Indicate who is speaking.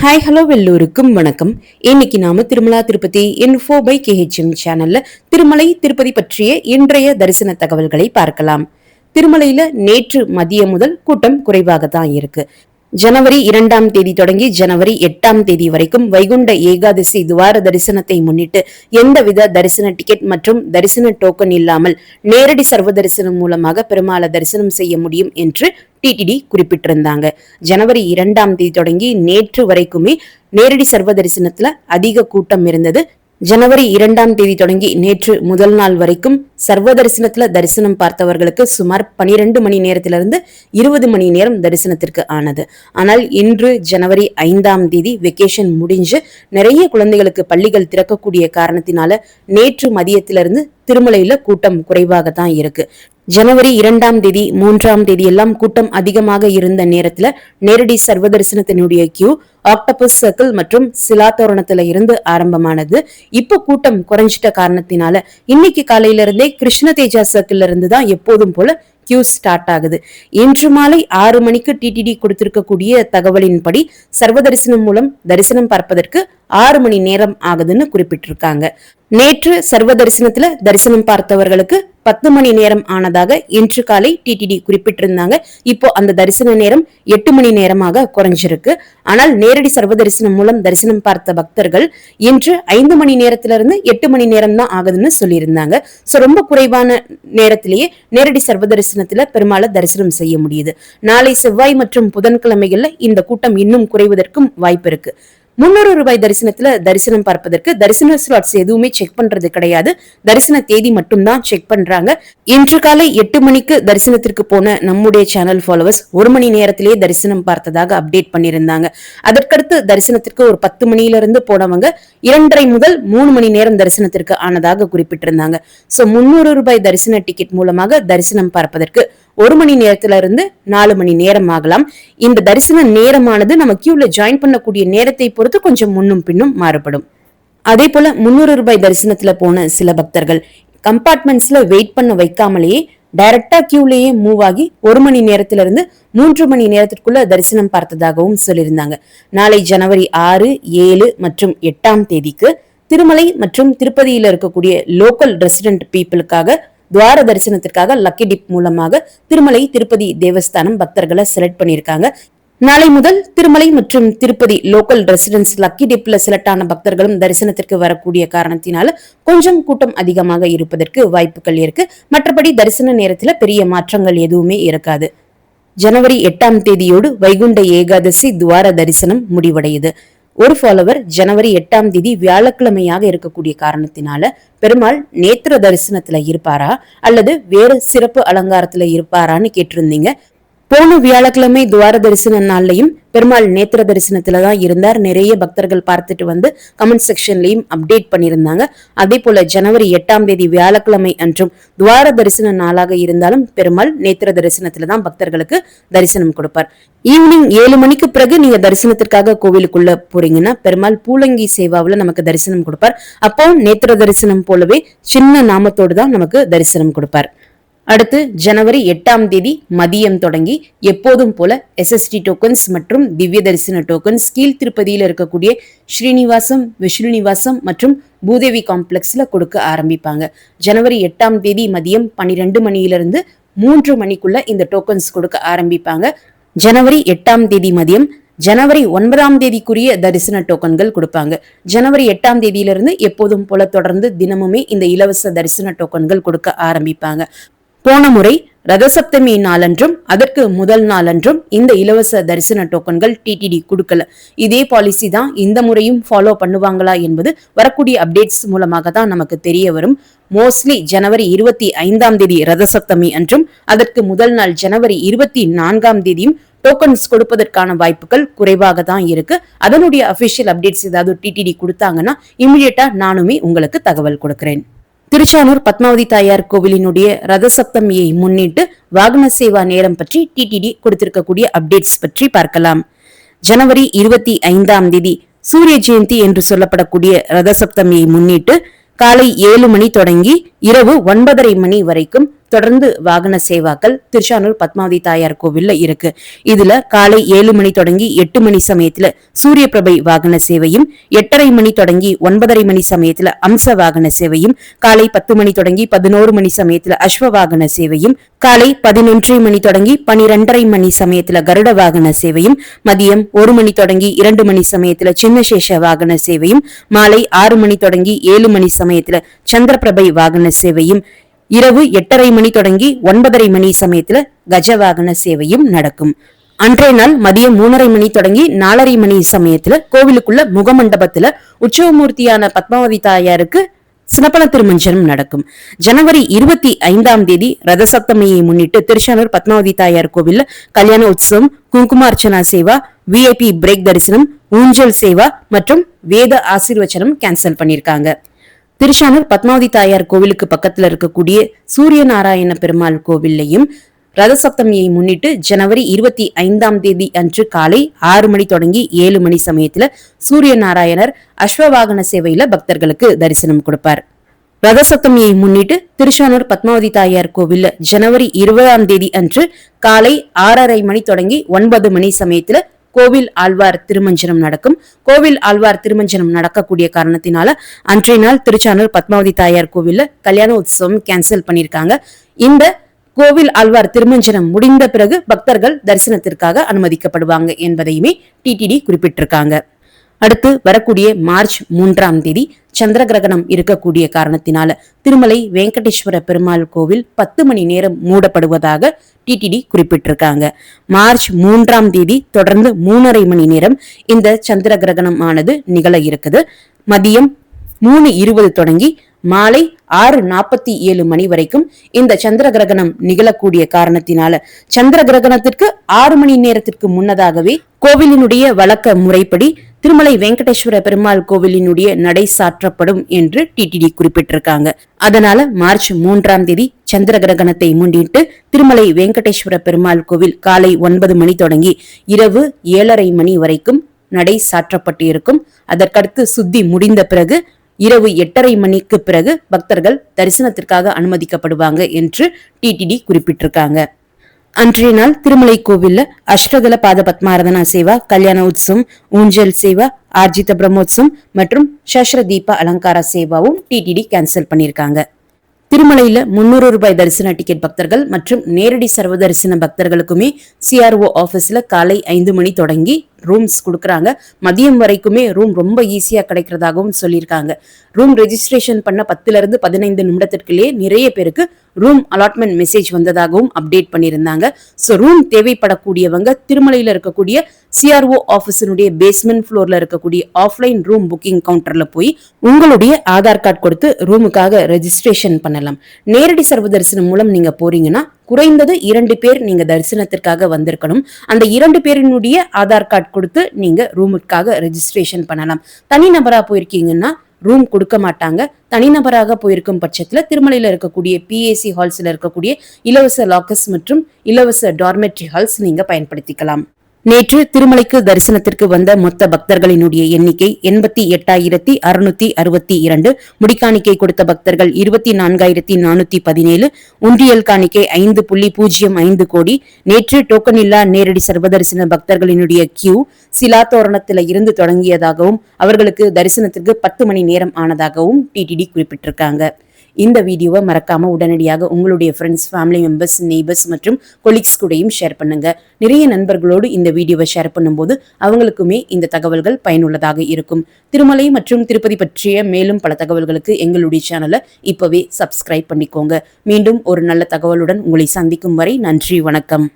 Speaker 1: Hi hello வெல்லூருக்கும் வணக்கம். இன்னைக்கு நாம Tirumala Tirupati info by KHM சேனல்ல திருமலை திருப்பதி பற்றிய இன்றைய தரிசன தகவல்களை பார்க்கலாம். திருமலையில நேற்று மதியம் முதல் கூட்டம் குறைவாக தான் இருக்கு. ஜனவரி 2ஆம் தேதி தொடங்கி ஜனவரி 8ஆம் தேதி வரைக்கும் வைகுண்ட ஏகாதசி துவார தரிசனத்தை முன்னிட்டு எந்தவித தரிசன டிக்கெட் மற்றும் தரிசன டோக்கன் இல்லாமல் நேரடி சர்வ தரிசனம் மூலமாக பெருமாளை தரிசனம் செய்ய முடியும் என்று டிடிடி குறிப்பிட்டிருந்தாங்க. ஜனவரி 2ஆம் தேதி தொடங்கி நேற்று வரைக்குமே நேரடி சர்வ தரிசனத்துல அதிக கூட்டம் இருந்தது. ஜனவரி 2ஆம் தேதி தொடங்கி நேற்று முதல் நாள் வரைக்கும் சர்வ தரிசனத்துல தரிசனம் பார்த்தவர்களுக்கு சுமார் 12 மணி நேரத்திலிருந்து 20 மணி நேரம் தரிசனத்திற்கு ஆனது. ஆனால் இன்று ஜனவரி 5ஆம் தேதி வெக்கேஷன் முடிஞ்சு நிறைய குழந்தைகளுக்கு பள்ளிகள் திறக்கக்கூடிய காரணத்தினால நேற்று மதியத்திலிருந்து திருமலையில கூட்டம் குறைவாக தான் இருக்கு. ஜனவரி 2ஆம் தேதி 3ஆம் தேதி எல்லாம் கூட்டம் அதிகமாக இருந்த நேரத்துல நேரடி சர்வ தரிசனத்தினுடைய கியூ ஆக்டோபஸ் சர்க்கிள் மற்றும் சிலாத்தோரணத்துல இருந்து ஆரம்பமானது. இப்ப கூட்டம் குறைஞ்சிட்ட காரணத்தினால இன்னைக்கு காலையில இருந்தே கிருஷ்ண தேஜா சர்க்கிள்ல இருந்து தான் எப்போதும் போல கியூ ஸ்டார்ட் ஆகுது. இன்று மாலை 6 மணிக்கு டிடிடி கொடுத்திருக்கக்கூடிய தகவலின்படி சர்வ தரிசனம் மூலம் தரிசனம் பார்ப்பதற்கு 6 மணி நேரம் ஆகுதுன்னு குறிப்பிட்டிருக்காங்க. நேற்று சர்வ தரிசனத்துல தரிசனம் பார்த்தவர்களுக்கு 10 மணி நேரம் ஆனதாக இன்று காலை டிடிடி குறிப்பிட்டிருந்தாங்க. இப்போ அந்த தரிசன நேரம் 8 மணி நேரமாக குறைஞ்சிருக்கு. ஆனால் நேரடி சர்வ தரிசனம் மூலம் தரிசனம் பார்த்த பக்தர்கள் இன்று 5 மணி நேரத்திலிருந்து 8 மணி நேரம் தான் ஆகுதுன்னு சொல்லியிருந்தாங்க. சோ ரொம்ப குறைவான நேரத்திலேயே நேரடி சர்வ தரிசனத்துல பெருமாளை தரிசனம் செய்ய முடியுது. நாளை செவ்வாய் மற்றும் புதன்கிழமைகள்ல இந்த கூட்டம் இன்னும் குறைவதற்கும் வாய்ப்பு இருக்கு. 300 ரூபாய் தரிசனத்துல தரிசனம் பார்ப்பதற்கு தரிசன ஸ்லாட்ஸ் எதுவுமே செக் பண்றது கிடையாது. தரிசன தேதி மட்டும்தான் செக் பண்றாங்க. இன்று காலை 8 மணிக்கு தரிசனத்திற்கு போன நம்முடைய சேனல் ஃபாலோவர்ஸ் 1 மணி நேரத்திலேயே தரிசனம் பார்த்ததாக அப்டேட் பண்ணியிருந்தாங்க. அதற்கடுத்து தரிசனத்திற்கு ஒரு 10 மணியிலிருந்து போனவங்க 2:30 முதல் 3 மணி நேரம் தரிசனத்திற்கு ஆனதாக குறிப்பிட்டிருந்தாங்க. சோ 300 ரூபாய் தரிசன டிக்கெட் மூலமாக தரிசனம் பார்ப்பதற்கு 1 மணி நேரத்துல இருந்து 4 மணி நேரம் ஆகலாம். இந்த தரிசன நேரமானது நம்ம கியூல ஜாயின் பண்ணக்கூடிய நேரத்தை பொறுத்து கொஞ்சம் முன்னும் பின்னும் மாறுபடும். அதே போல 300 ரூபாய் தரிசனத்துல போன சில பக்தர்கள் கம்பார்ட்மெண்ட்ஸ்ல வெயிட் பண்ண வைக்காமலேயே டைரக்டா கியூலேயே மூவ் ஆகி 1 மணி நேரத்திலிருந்து 3 மணி நேரத்திற்குள்ள தரிசனம் பார்த்ததாகவும் சொல்லியிருந்தாங்க. நாளை ஜனவரி 6, 7 மற்றும் 8ஆம் தேதிக்கு திருமலை மற்றும் திருப்பதியில இருக்கக்கூடிய லோக்கல் ரெசிடென்ட் பீப்புளுக்காக துவார தரிசனத்திற்காக லக்கி டிப் மூலமாக திருமலை திருப்பதி தேவஸ்தானம் பக்தர்களை செலக்ட் பண்ணிருக்காங்க. நாளை முதல் திருமலை மற்றும் திருப்பதி லோக்கல் ரெசிடென்ட்ஸ் லக்கி டிப்ல செலக்ட் ஆன பக்தர்களும் தரிசனத்திற்கு வரக்கூடிய காரணத்தினால கொஞ்சம் கூட்டம் அதிகமாக இருப்பதற்கு வாய்ப்புகள் இருக்கு. மற்றபடி தரிசன நேரத்துல பெரிய மாற்றங்கள் எதுவுமே இருக்காது. ஜனவரி 8ஆம் தேதியோடு வைகுண்ட ஏகாதசி துவார தரிசனம் முடிவடையுது. ஒரு ஃபாலோவர் ஜனவரி 8ஆம் தேதி வியாழக்கிழமையாக இருக்கக்கூடிய காரணத்தினால பெருமாள் நேத்திர தரிசனத்துல இருப்பாரா அல்லது வேறு சிறப்பு அலங்காரத்துல இருப்பாரான்னு கேட்டிருந்தீங்க. போன வியாழக்கிழமை துவார தரிசன நாள்லையும் பெருமாள் நேத்திர தரிசனத்துலதான் இருந்தார். நிறைய பக்தர்கள் பார்த்துட்டு வந்து கமெண்ட் செக்ஷன்லயும் அப்டேட் பண்ணியிருந்தாங்க. அதே போல ஜனவரி 8ஆம் தேதி வியாழக்கிழமை அன்றும் துவார தரிசன நாளாக இருந்தாலும் பெருமாள் நேத்திர தரிசனத்துலதான் பக்தர்களுக்கு தரிசனம் கொடுப்பார். ஈவினிங் 7 மணிக்கு பிறகு நீங்க தரிசனத்திற்காக கோவிலுக்குள்ள போறீங்கன்னா பெருமாள் பூலங்கி சேவாவில நமக்கு தரிசனம் கொடுப்பார். அப்போ நேத்திர தரிசனம் போலவே சின்ன நாமத்தோடு தான் நமக்கு தரிசனம் கொடுப்பார். அடுத்து ஜனவரி 8ஆம் தேதி மதியம் தொடங்கி எப்போதும் போல SST டோக்கன்ஸ் மற்றும் திவ்ய தரிசன டோக்கன்ஸ் கீழ் திருப்பதியில இருக்கக்கூடிய ஸ்ரீனிவாசம், விஷ்ணுநிவாசம் மற்றும் பூதேவி காம்ப்ளெக்ஸ்ல கொடுக்க ஆரம்பிப்பாங்க. ஜனவரி 8ஆம் தேதி மதியம் 12 மணியிலிருந்து 3 மணிக்குள்ள இந்த டோக்கன்ஸ் கொடுக்க ஆரம்பிப்பாங்க. ஜனவரி 8ஆம் தேதி மதியம் ஜனவரி 9ஆம் தேதிக்குரிய தரிசன டோக்கன்கள் கொடுப்பாங்க. ஜனவரி 8ஆம் தேதியிலிருந்து எப்போதும் போல தொடர்ந்து தினமுமே இந்த இலவச தரிசன டோக்கன்கள் கொடுக்க ஆரம்பிப்பாங்க. போன முறை ரதசப்தமி நாளன்றும் அதற்கு முதல் நாளன்றும் இந்த இலவச தரிசன டோக்கன்கள் டிடிடி கொடுக்கல. இதே பாலிசி தான் இந்த முறையும் ஃபாலோ பண்ணுவாங்களா என்பது வரக்கூடிய அப்டேட்ஸ் மூலமாக தான் நமக்கு தெரிய வரும். மோஸ்ட்லி ஜனவரி 25ஆம் தேதி ரதசப்தமி அன்றும் அதற்கு முதல் நாள் ஜனவரி 24ஆம் தேதியும் டோக்கன்ஸ் கொடுப்பதற்கான வாய்ப்புகள் குறைவாக தான் இருக்கு. அதனுடைய அபிஷியல் அப்டேட்ஸ் ஏதாவது டிடிடி கொடுத்தாங்கன்னா இமிடியேட்டா நானுமே உங்களுக்கு தகவல் கொடுக்கிறேன். திருச்சானூர் பத்மாவதி தாயார் கோவிலினுடைய ரத சப்தமியை முன்னிட்டு வாகன சேவா நேரம் பற்றி டிடிடி கொடுத்திருக்கக்கூடிய அப்டேட்ஸ் பற்றி பார்க்கலாம். ஜனவரி 25ஆம் தேதி சூரிய ஜெயந்தி என்று சொல்லப்படக்கூடிய ரத சப்தமியை முன்னிட்டு காலை 7 மணி தொடங்கி இரவு 9:30 மணி வரைக்கும் தொடர்ந்து வாகன சேவாக்கள் திருச்சானூர் பத்மாவதி தாயார் கோவில்ல இருக்கு. இதுல காலை 7 மணி தொடங்கி 8 மணி சமயத்துல சூரிய பிரபை வாகன சேவையும், 8:30 மணி தொடங்கி 9:30 மணி சமயத்துல அம்ச வாகன சேவையும், காலை 10 மணி தொடங்கி 11 மணி சமயத்துல அஸ்வ வாகன சேவையும், காலை 11 மணி தொடங்கி 12:30 மணி சமயத்துல கருட வாகன சேவையும், மதியம் 1 மணி தொடங்கி 2 மணி சமயத்துல சின்னசேஷ வாகன சேவையும், மாலை 6 மணி தொடங்கி 7 மணி சமயத்துல சந்திரபிரபை வாகன சேவையும், இரவு 8:30 மணி தொடங்கி 9:30 மணி சமயத்துல கஜ வாகன சேவையும் நடக்கும். அன்றைய நாள் மதியம் 3:30 மணி தொடங்கி 4:30 மணி சமயத்துல கோவிலுக்குள்ள முகமண்டபத்துல உற்சவமூர்த்தியான பத்மாவதி தாயாருக்கு சினப்பன திருமஞ்சனம் நடக்கும். ஜனவரி 25ஆம் தேதி ரதசப்தமியை முன்னிட்டு திருச்சானூர் பத்மாவதி தாயார் கோவில்ல கல்யாண உற்சவம், குங்குமார்ச்சனா சேவா, VIP பிரேக் தரிசனம், ஊஞ்சல் சேவா மற்றும் வேத ஆசீர்வச்சனம் கேன்சல் பண்ணிருக்காங்க. திருச்சானூர் பத்மாவதி தாயார் கோவிலுக்கு பக்கத்துல இருக்கக்கூடிய சூரிய நாராயண பெருமாள் கோவில்லையும் ரதசப்தமியை முன்னிட்டு ஜனவரி 25ஆம் தேதி அன்று காலை 6 மணி தொடங்கி 7 மணி சமயத்துல சூரிய நாராயணர் அஸ்வவாகன சேவையில பக்தர்களுக்கு தரிசனம் கொடுப்பார். ரதசப்தமியை முன்னிட்டு திருச்சானூர் பத்மாவதி தாயார் கோவில்ல ஜனவரி 20ஆம் தேதி அன்று காலை 6:30 மணி தொடங்கி 9 மணி சமயத்துல கோவில் ஆழ்வார் திருமஞ்சனம் நடக்கும். கோவில் ஆழ்வார் திருமஞ்சனம் நடக்கக்கூடிய காரணத்தினால அன்றைய நாள் திருச்சானூர் பத்மாவதி தாயார் கோவில்ல கல்யாண உற்சவம் கேன்சல் பண்ணிருக்காங்க. இந்த கோவில் ஆழ்வார் திருமஞ்சனம் முடிந்த பிறகு பக்தர்கள் தரிசனத்திற்காக அனுமதிக்கப்படுவாங்க என்பதையுமே டிடிடி குறிப்பிட்டிருக்காங்க. அடுத்து வரக்கூடிய மார்ச் 3ஆம் தேதி சந்திர கிரகணம் இருக்கக்கூடிய காரணத்தினால திருமலை வெங்கடேஸ்வர பெருமாள் கோவில் 10 மணி நேரம் மூடப்படுவதாக டிடிடி குறிப்பிட்டிருக்காங்க. மார்ச் 3ஆம் தேதி தொடர்ந்து 3:30 மணி நேரம் இந்த சந்திர கிரகணம் ஆனது நிகழ இருக்குது. மதியம் 3:20 தொடங்கி மாலை 6:47 மணி வரைக்கும் இந்த சந்திர கிரகணம் நிகழக்கூடிய காரணத்தினால சந்திர கிரகணத்திற்கு 6 மணி நேரத்திற்கு முன்னதாகவே கோவிலினுடைய வழக்க முறைப்படி திருமலை வெங்கடேஸ்வர பெருமாள் கோவிலினுடைய நடை சாற்றப்படும் என்று டிடிடி குறிப்பிட்டிருக்காங்க. அதனால மார்ச் 3ஆம் தேதி சந்திர கிரகணத்தை முன்னிட்டு திருமலை வெங்கடேஸ்வர பெருமாள் கோவில் காலை 9 மணி தொடங்கி இரவு 7:30 மணி வரைக்கும் நடை சாற்றப்பட்டு இருக்கும். அதற்கடுத்து சுத்தி முடிந்த பிறகு இரவு 8:30 மணிக்கு பிறகு பக்தர்கள் தரிசனத்திற்காக அனுமதிக்கப்படுவாங்க என்று டிடிடி குறிப்பிட்டிருக்காங்க. அன்றைய நாள் திருமலை கோவில்ல அஷ்டதல பாத பத்மாரதனா சேவா, கல்யாண உற்சவம், ஊஞ்சல் சேவா, ஆர்ஜித பிரம்மோத்சவம் மற்றும் சஸ்ர தீப அலங்கார சேவாவும் டிடிடி கேன்சல் பண்ணிருக்காங்க. திருமலையில 300 ரூபாய் தரிசன டிக்கெட் பக்தர்கள் மற்றும் நேரடி சர்வ தரிசன பக்தர்களுக்குமே CRO ஆபீஸ்ல காலை 5 மணி தொடங்கி ரூம்ஸ் கொடுக்கறாங்க. மதியம் வரைக்குமே ரூம் ரொம்ப ஈஸியா கிடைக்கிறதாகவும் சொல்லியிருக்காங்க. ரூம் ரெஜிஸ்ட்ரேஷன் பண்ண 10ல இருந்து 15 நிமிடத்திற்குள்ளேயே நிறைய பேருக்கு ரூம் அலாட்மெண்ட் மெசேஜ் வந்ததாகவும் அப்டேட் பண்ணியிருந்தாங்க. ஸோ ரூம் தேவைப்படக்கூடியவங்க திருமலையில இருக்கக்கூடிய CRO ஆபீஸினுடைய பேஸ்மெண்ட் ஃப்ளோர்ல இருக்கக்கூடிய ஆஃப்லைன் ரூம் புக்கிங் கவுண்டர்ல போய் உங்களுடைய ஆதார் கார்டு கொடுத்து ரூமுக்காக ரெஜிஸ்ட்ரேஷன் பண்ணலாம். நேரடி சர்வ தரிசனம் மூலம் நீங்க போறீங்கன்னா குறைந்தது 2 பேர் நீங்க தரிசனத்திற்காக வந்திருக்கணும். அந்த 2 பேரினுடைய ஆதார் கார்டு கொடுத்து நீங்க ரூமுக்காக ரெஜிஸ்ட்ரேஷன் பண்ணலாம். தனிநபரா போயிருக்கீங்கன்னா ரூம் கொடுக்க மாட்டாங்க. தனிநபராக போயிருக்கும் பட்சத்துல திருமலையில இருக்கக்கூடிய PAC ஹால்ஸ்ல இருக்கக்கூடிய இலவச லாக்கர்ஸ் மற்றும் இலவச டார்மெட்ரி ஹால்ஸ் நீங்க பயன்படுத்திக்கலாம். நேற்று திருமலைக்கு தரிசனத்திற்கு வந்த மொத்த பக்தர்களினுடைய எண்ணிக்கை 88,662. முடிக்காணிக்கை கொடுத்த பக்தர்கள் 24,417. உண்டியல் காணிக்கை 5.05 கோடி. நேற்று டோக்கன் இல்லா நேரடி சர்வதரிசன பக்தர்களினுடைய கியூ சிலாத்தோரணத்தில இருந்து தொடங்கியதாகவும் அவர்களுக்கு தரிசனத்திற்கு 10 மணி நேரம் ஆனதாகவும் டிடிடி குறிப்பிட்டிருக்காங்க. இந்த வீடியோவை மறக்காம உடனடியாக உங்களுடைய ஃப்ரெண்ட்ஸ், ஃபேமிலி மெம்பர்ஸ், நெய்பர்ஸ் மற்றும் கொலீக்ஸ் கூடயும் ஷேர் பண்ணுங்க. நிறைய நண்பர்களோடு இந்த வீடியோவை ஷேர் பண்ணும்போது அவங்களுக்குமே இந்த தகவல்கள் பயனுள்ளதாக இருக்கும். திருமலை மற்றும் திருப்பதி பற்றிய மேலும் பல தகவல்களுக்கு எங்களுடைய சேனலை இப்பவே சப்ஸ்கிரைப் பண்ணிக்கோங்க. மீண்டும் ஒரு நல்ல தகவலுடன் உங்களை சந்திக்கும் வரை நன்றி, வணக்கம்.